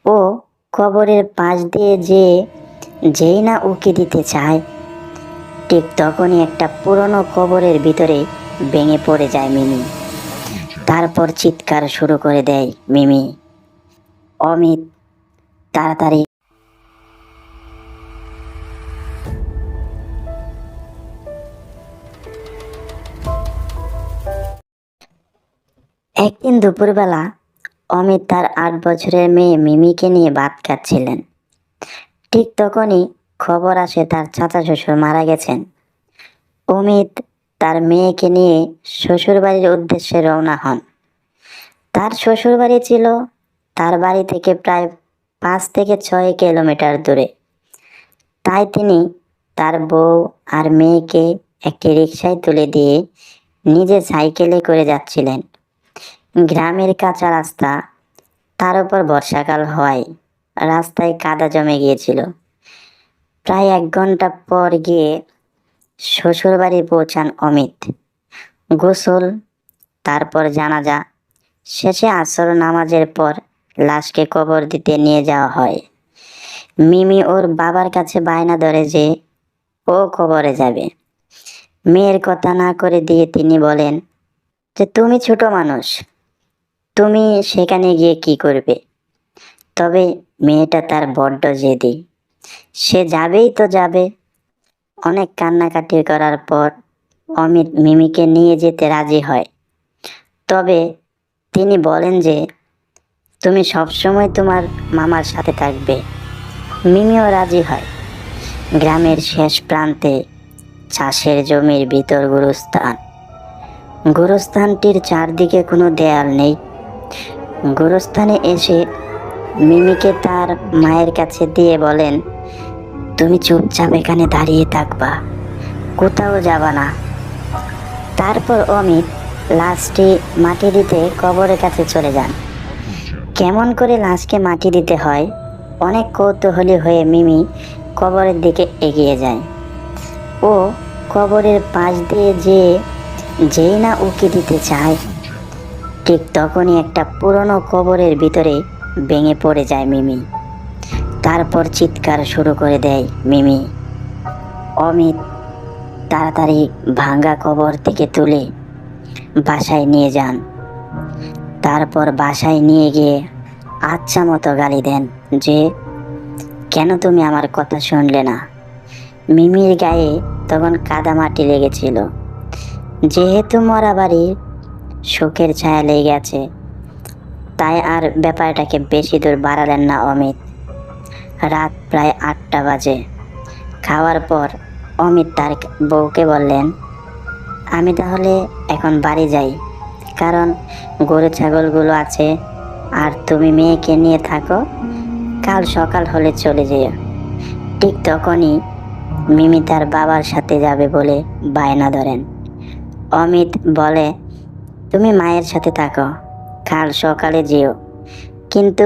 ও কবরের পাশ দিয়ে যেই না উকি দিতে চায়, ঠিক তখনই একটা পুরনো কবরের ভিতরে ভেঙে পড়ে যায় মিমি। তারপর চিৎকার শুরু করে দেয় মিমি। অমিত তাড়াতাড়ি। একদিন দুপুরবেলা অমিত তার 8 বছরের মেয়ে মিমিকে নিয়ে ভাত খাচ্ছিলেন। ঠিক তখনই খবর আসে তার চাচা শ্বশুর মারা গেছেন। অমিত তার মেয়েকে নিয়ে শ্বশুরবাড়ির উদ্দেশ্যে রওনা হন। তার শ্বশুরবাড়ি ছিল তার বাড়ি থেকে প্রায় 5 থেকে 6 কিলোমিটার দূরে। তাই তিনি তার বউ আর মেয়েকে একটি রিকশায় তুলে দিয়ে নিজে সাইকেলে করে যাচ্ছিলেন। গ্রামের কাঁচা রাস্তা, তার উপর বর্ষাকাল হওয়ায় রাস্তায় কাদা জমে গিয়েছিল। প্রায় 1 ঘন্টা পর গিয়ে শ্বশুরবাড়ি পৌঁছান অমিত। গোসল, তারপর জানাজা শেষে আসর নামাজের পর লাশকে কবর দিতে নিয়ে যাওয়া হয়। মিমি ওর বাবার কাছে বায়না ধরে যে ও কবরে যাবে। মেয়ের কথা না করে দিয়ে তিনি বলেন যে তুমি ছোট মানুষ, তুমি সেখানে গিয়ে কি করবে। তবে মেয়েটা তার বড্ড জেদি, সে যাবেই তো যাবে। অনেক কান্নাকাটি করার পর অমিত মিমিকে নিয়ে যেতে রাজি হয়। তবে তিনি বলেন যে তুমি সবসময় তোমার মামার সাথে থাকবে। মিমিও রাজি হয়। গ্রামের শেষ প্রান্তে চাষের জমির ভিতর গোরস্থান। গোরস্থানটির চারদিকে কোনো দেয়াল নেই। গোরস্থানে এসে মিমিকে তার মায়ের কাছে দিয়ে বলেন, তুমি চুপচাপ এখানে দাঁড়িয়ে থাকবা, কোথাও যাবা না। তারপর অমিত লাশটি মাটি দিতে কবরের কাছে চলে যান। কেমন করে লাশকে মাটি দিতে হয় অনেক কৌতূহলী হয়ে মিমি কবরের দিকে এগিয়ে যায়। ও কবরের পাশ দিয়ে যেই না উকি দিতে চায়, ঠিক তখনই একটা পুরনো কবরের ভিতরে ভেঙে পড়ে যায় মিমি। তারপর চিৎকার শুরু করে দেয় মিমি। অমিত তাড়াতাড়ি ভাঙ্গা কবর থেকে তুলে বাসায় নিয়ে যান। তারপর বাসায় নিয়ে গিয়ে আচ্ছা মতো গালি দেন যে কেন তুমি আমার কথা শুনলে না। মিমির গায়ে তখন কাদা মাটি লেগেছিল। যেহেতু মরা বাড়ির শোকের ছায়া লেগে গেছে, তাই আর ব্যাপারটাকে বেশি দূর বাড়ালেন না অমিত। রাত প্রায় 8টা বাজে। খাওয়ার পর অমিত তার বউকে বললেন, আমি তাহলে এখন বাড়ি যাই, কারণ গরু ছাগলগুলো আছে, আর তুমি মেয়েকে নিয়ে থাকো, কাল সকাল হলে চলে যেও। ঠিক তখনই মিমি তার বাবার সাথে যাবে বলে বায়না ধরেন। অমিত বলে, তুমি মায়ের সাথে থাকো, কাল সকালে যেও। কিন্তু